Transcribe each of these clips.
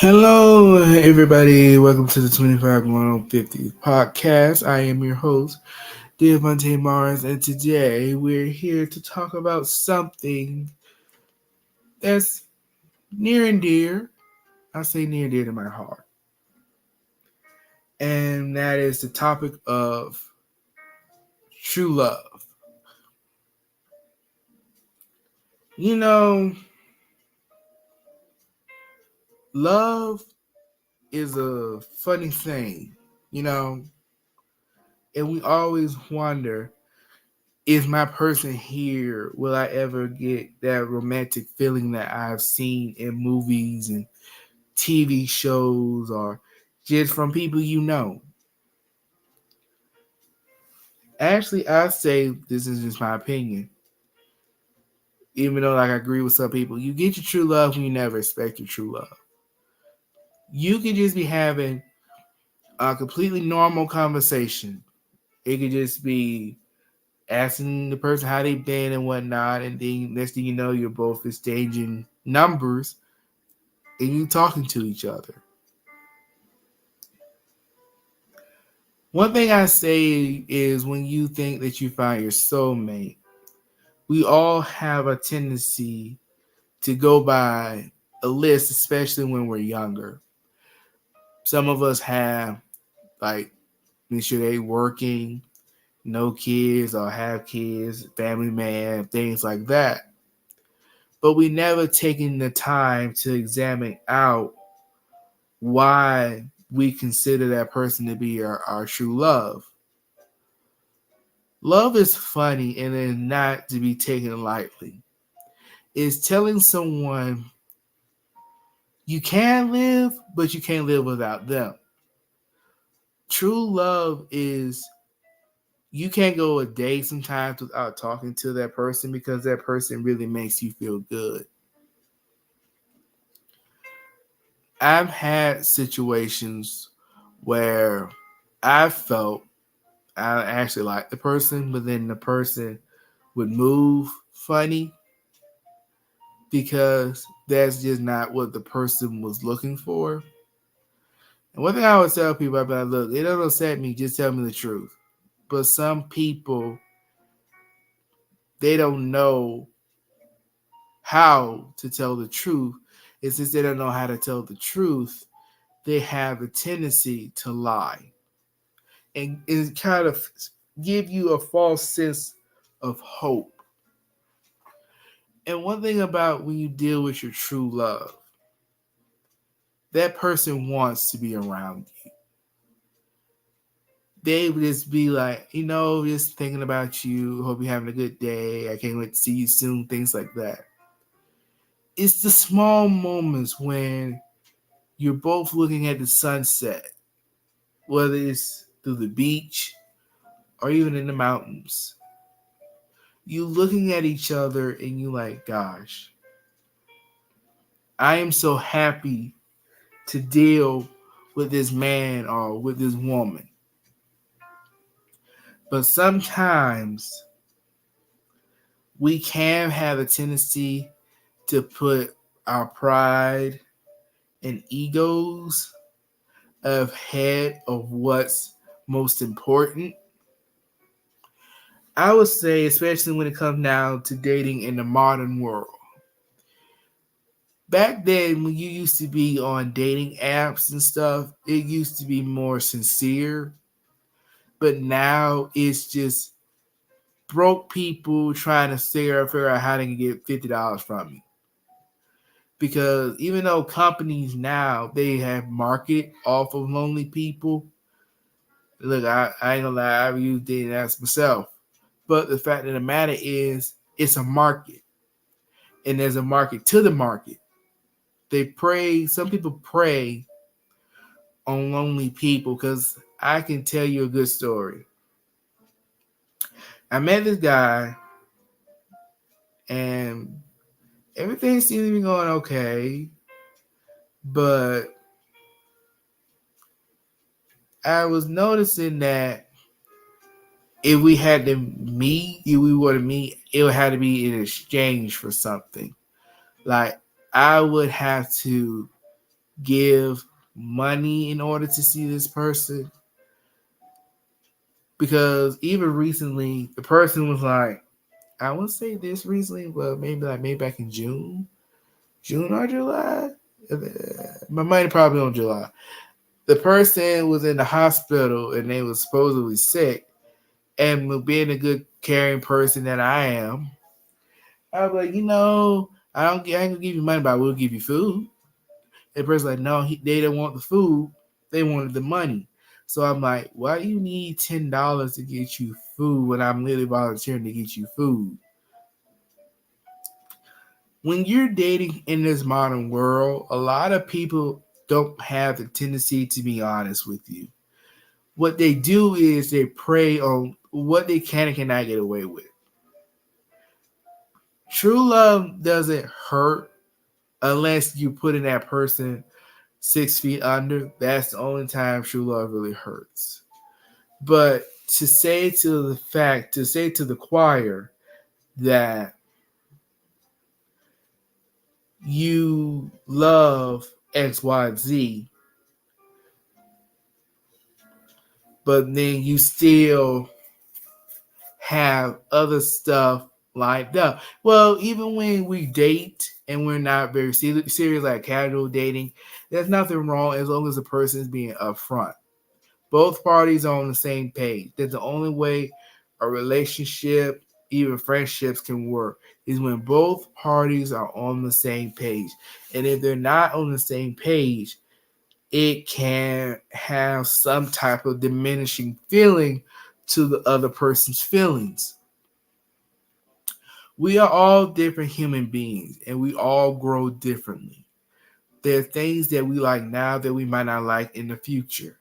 Hello, everybody. Welcome to the 25-150 podcast. I am your host, Devontae Mars, and today we're here to talk about something that's near and dear. I say near and dear to my heart, and that is the topic of true love. You know, love is a funny thing, you know, and we always wonder, is my person here? Will I ever get that romantic feeling that I've seen in movies and TV shows or just from people you know? Actually, I say this is just my opinion. Even though I agree with some people, you get your true love when you never expect your true love. You can just be having a completely normal conversation. It could just be asking the person how they've been and whatnot, and then next thing you know, you're both exchanging numbers and you talking to each other. One thing I say is when you think that you find your soulmate, we all have a tendency to go by a list, especially when we're younger. Some of us have like make sure they working, no kids or have kids, family man, things like that. But we never taken the time to examine out why we consider that person to be our true love. Love is funny and is not to be taken lightly. It's telling someone you can live, but you can't live without them. True love is you can't go a day sometimes without talking to that person because that person really makes you feel good. I've had situations where I felt I actually liked the person, but then the person would move funny because that's just not what the person was looking for. And one thing I always tell people, I'd be like, look, it don't upset me, just tell me the truth. But some people, they don't know how to tell the truth. And since they don't know how to tell the truth, they have a tendency to lie. And it kind of give you a false sense of hope. And one thing about when you deal with your true love, that person wants to be around you. They would just be like, just thinking about you. Hope you're having a good day. I can't wait to see you soon. Things like that. It's the small moments when you're both looking at the sunset, whether it's through the beach or even in the mountains. You looking at each other and you like, gosh, I am so happy to deal with this man or with this woman. But sometimes we can have a tendency to put our pride and egos ahead of what's most important. I would say, especially when it comes now to dating in the modern world. Back then, when you used to be on dating apps and stuff, it used to be more sincere. But now it's just broke people trying to figure out how they can get $50 from you. Because even though companies now they have market off of lonely people, look, I ain't gonna lie, I've used dating apps myself. But the fact of the matter is, it's a market, and there's a market to the market. Some people prey on lonely people because I can tell you a good story. I met this guy, and everything seemed to be going okay, but I was noticing that if we had to meet, if we were to meet, it would have to be in exchange for something. Like I would have to give money in order to see this person. Because even recently, the person was like, I wouldn't say this recently, but maybe back in June or July. My money probably on July. The person was in the hospital and they was supposedly sick. And being a good caring person that I am, I was like, I ain't gonna give you money, but I will give you food. And the person's like, no, they didn't want the food, they wanted the money. So I'm like, why do you need $10 to get you food when I'm literally volunteering to get you food? When you're dating in this modern world, a lot of people don't have the tendency to be honest with you. What they do is they prey on what they can and cannot get away with. True love doesn't hurt unless you put in that person 6 feet under. That's the only time true love really hurts. But to say to the choir that you love X, Y, Z, but then you still have other stuff lined up. Well, even when we date and we're not very serious, like casual dating, there's nothing wrong as long as the person is being upfront. Both parties are on the same page. That's the only way a relationship, even friendships, can work is when both parties are on the same page. And if they're not on the same page, it can have some type of diminishing feeling to the other person's feelings. We are all different human beings and we all grow differently. There are things that we like now that we might not like in the future.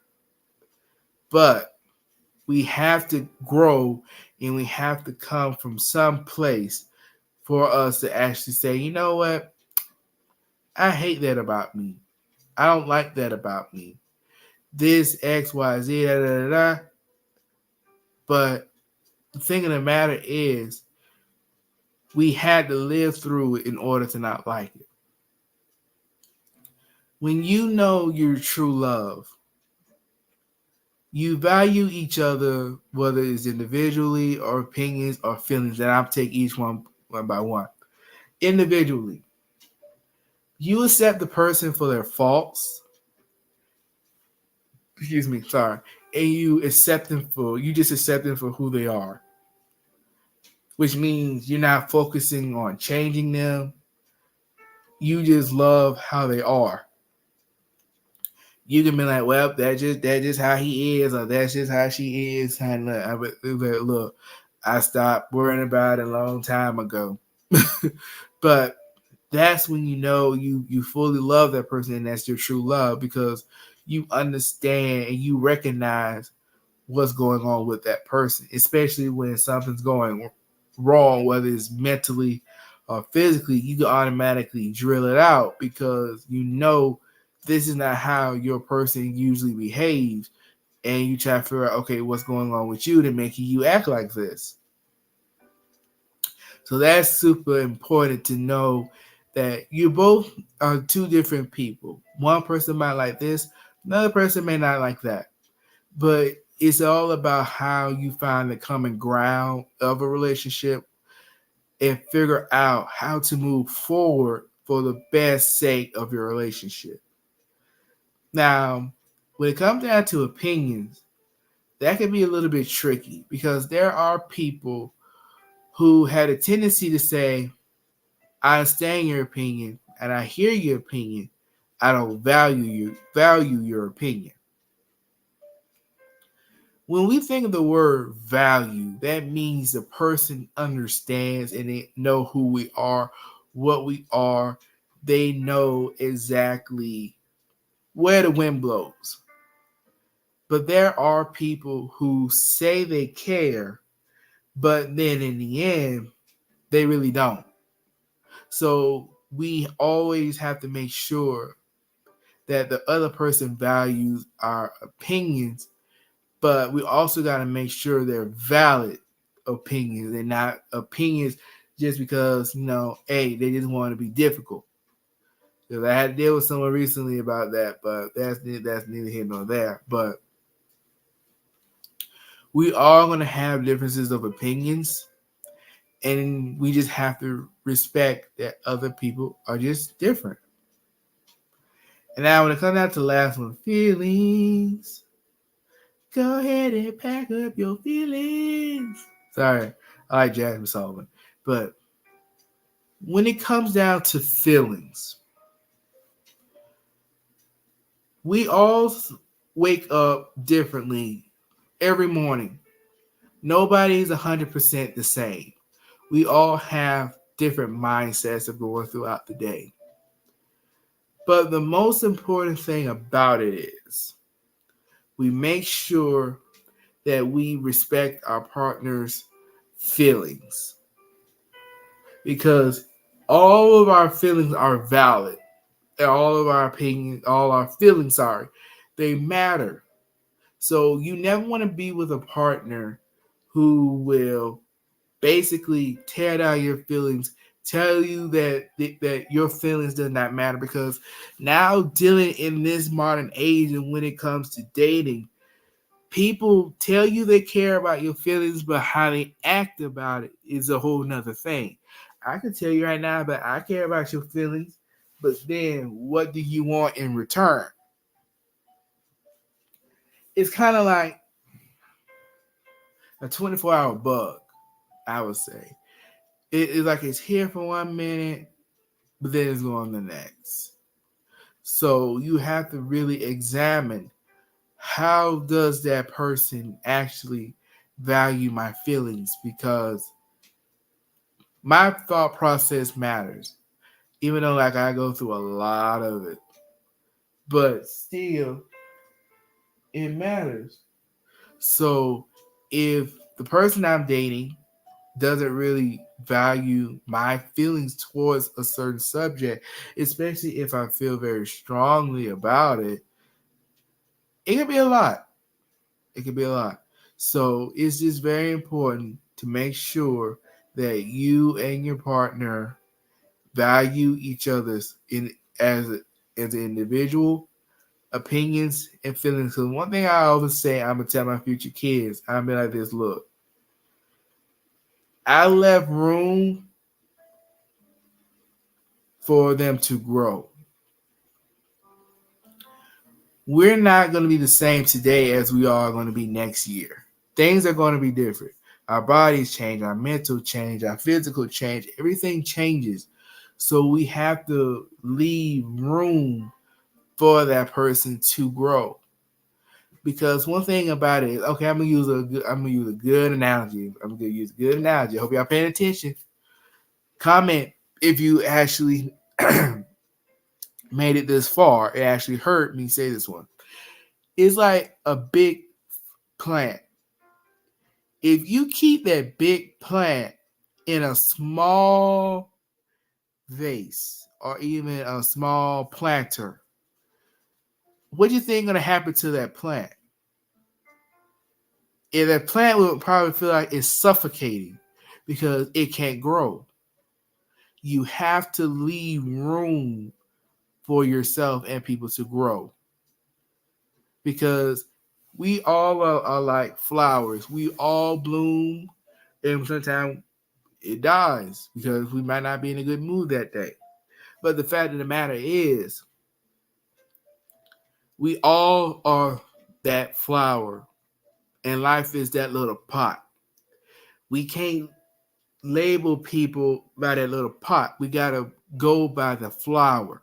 But we have to grow and we have to come from some place for us to actually say, you know what? I hate that about me. I don't like that about me. This X, Y, Z, da, da, da, da. But the thing of the matter is, we had to live through it in order to not like it. When you know your true love, you value each other, whether it's individually or opinions or feelings, and I'll take each one by one. Individually, you accept the person for their faults. Excuse me, sorry. And you just accept them for who they are. Which means you're not focusing on changing them. You just love how they are. You can be like, well, that's just how he is, or that's just how she is. And look, I stopped worrying about it a long time ago. But that's when you know you fully love that person and that's your true love because you understand and you recognize what's going on with that person, especially when something's going wrong, whether it's mentally or physically, you can automatically drill it out because you know this is not how your person usually behaves. And you try to figure out, okay, what's going on with you to make you act like this. So that's super important to know that you both are two different people. One person might like this, another person may not like that. But it's all about how you find the common ground of a relationship and figure out how to move forward for the best sake of your relationship. Now, when it comes down to opinions, that can be a little bit tricky because there are people who had a tendency to say, I understand your opinion and I hear your opinion. I don't value your opinion. When we think of the word value, that means the person understands and they know who we are, what we are. They know exactly where the wind blows. But there are people who say they care, but then in the end, they really don't. So we always have to make sure that the other person values our opinions, but we also got to make sure they're valid opinions and not opinions just because, hey, they just want to be difficult. Because I had to deal with someone recently about that, but that's neither here nor there. But we are going to have differences of opinions, and we just have to respect that other people are just different. And now, when it comes down to the last one, feelings, go ahead and pack up your feelings. Sorry, I like Jasmine Sullivan. But when it comes down to feelings, we all wake up differently every morning. Nobody's 100% the same. We all have different mindsets of going throughout the day. But the most important thing about it is we make sure that we respect our partner's feelings, because all of our feelings are valid. All of our opinions, all our feelings, they matter. So you never want to be with a partner who will basically tear down your feelings, tell you that your feelings does not matter, because now dealing in this modern age and when it comes to dating, people tell you they care about your feelings, but how they act about it is a whole nother thing. I can tell you right now that I care about your feelings, but then what do you want in return? It's kind of like a 24-hour bug, I would say. It's like it's here for 1 minute, but then it's going the next. So you have to really examine, how does that person actually value my feelings? Because my thought process matters, even though like I go through a lot of it, but still it matters. So if the person I'm dating doesn't really value my feelings towards a certain subject, especially if I feel very strongly about it, it can be a lot. It can be a lot. So it's just very important to make sure that you and your partner value each other's in as an individual, opinions and feelings. Because one thing I always say, I'm gonna tell my future kids, I'm be like this: look, I left room for them to grow. We're not going to be the same today as we are going to be next year. Things are going to be different. Our bodies change, our mental change, our physical change, everything changes. So we have to leave room for that person to grow. Because one thing about it is, okay, I'm gonna use a good analogy. I'm gonna use a good analogy. I hope y'all paying attention. Comment if you actually made it this far. It actually hurt me say this one. It's like a big plant. If you keep that big plant in a small vase or even a small planter, what do you think is going to happen to that plant? If that plant will probably feel like it's suffocating because it can't grow. You have to leave room for yourself and people to grow, because we all are like flowers. We all bloom, and sometimes it dies because we might not be in a good mood that day. But the fact of the matter is, we all are that flower, and life is that little pot. We can't label people by that little pot. We got to go by the flower,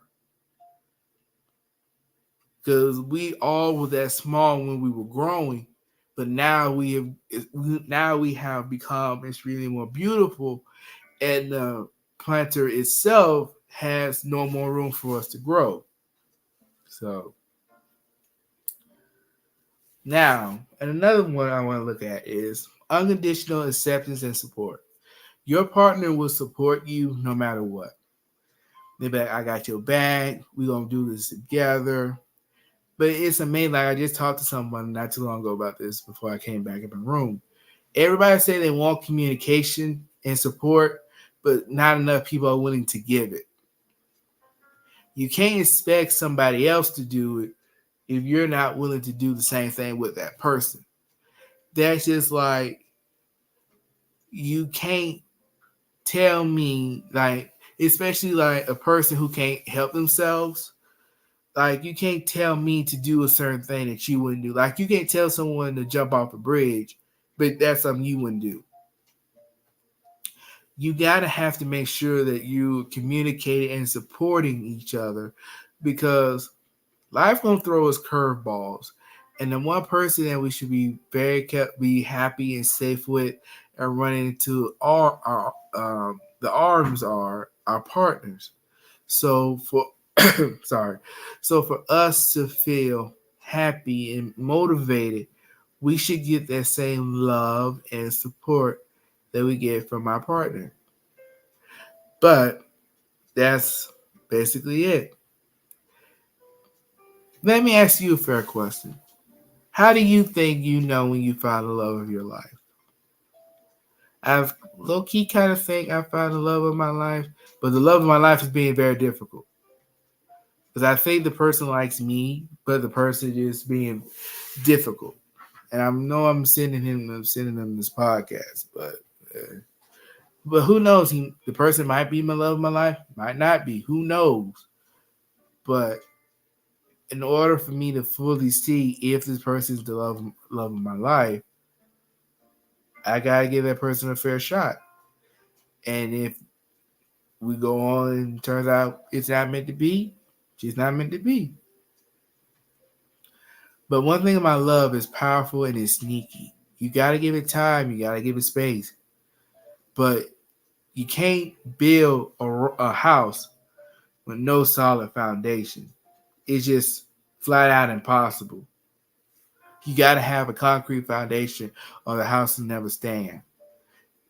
because we all were that small when we were growing, but now we have become extremely more beautiful, and the planter itself has no more room for us to grow. So now, and another one I want to look at is unconditional acceptance and support. Your partner will support you no matter what. They be like, I got your back. We're going to do this together. But it's amazing. Like I just talked to someone not too long ago about this before I came back in the room. Everybody say they want communication and support, but not enough people are willing to give it. You can't expect somebody else to do it if you're not willing to do the same thing with that person. That's just like, you can't tell me, like, especially like a person who can't help themselves. Like, you can't tell me to do a certain thing that you wouldn't do. Like, you can't tell someone to jump off a bridge, but that's something you wouldn't do. You gotta have to make sure that you communicating and supporting each other, because life gonna throw us curveballs, and the one person that we should be be happy and safe with and running into our the arms are our partners. So for sorry, so for us to feel happy and motivated, we should get that same love and support that we get from our partner. But that's basically it. Let me ask you a fair question. How do you think you know when you found the love of your life? I've low key kind of think I found the love of my life, but the love of my life is being very difficult. Because I think the person likes me, but the person is being difficult. And I know I'm sending him this podcast, but who knows? The person might be my love of my life, might not be. Who knows? But in order for me to fully see if this person is the love of my life, I gotta give that person a fair shot. And if we go on and turns out it's not meant to be, she's not meant to be. But one thing about love is powerful and it's sneaky. You gotta give it time, you gotta give it space. But you can't build a house with no solid foundation. It's just flat out impossible. You gotta have a concrete foundation or the house will never stand.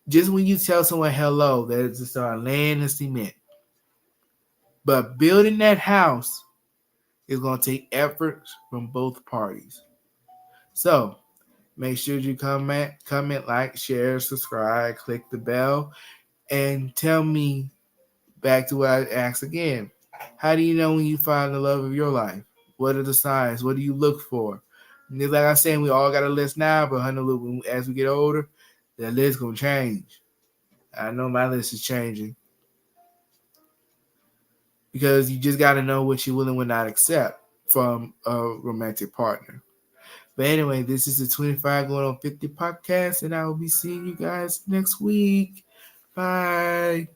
Just when you tell someone hello, that's just start laying the cement. But building that house is going to take effort from both parties. So make sure you comment, like, share, subscribe, click the bell, and tell me back to what I asked again. How do you know when you find the love of your life? What are the signs? What do you look for? And like I said, we all got a list now, but honey, as we get older, that list gonna change. I know my list is changing because you just got to know what you're willing and will not accept from a romantic partner. But anyway, this is the 25 going on 50 podcast, and I will be seeing you guys next week. Bye.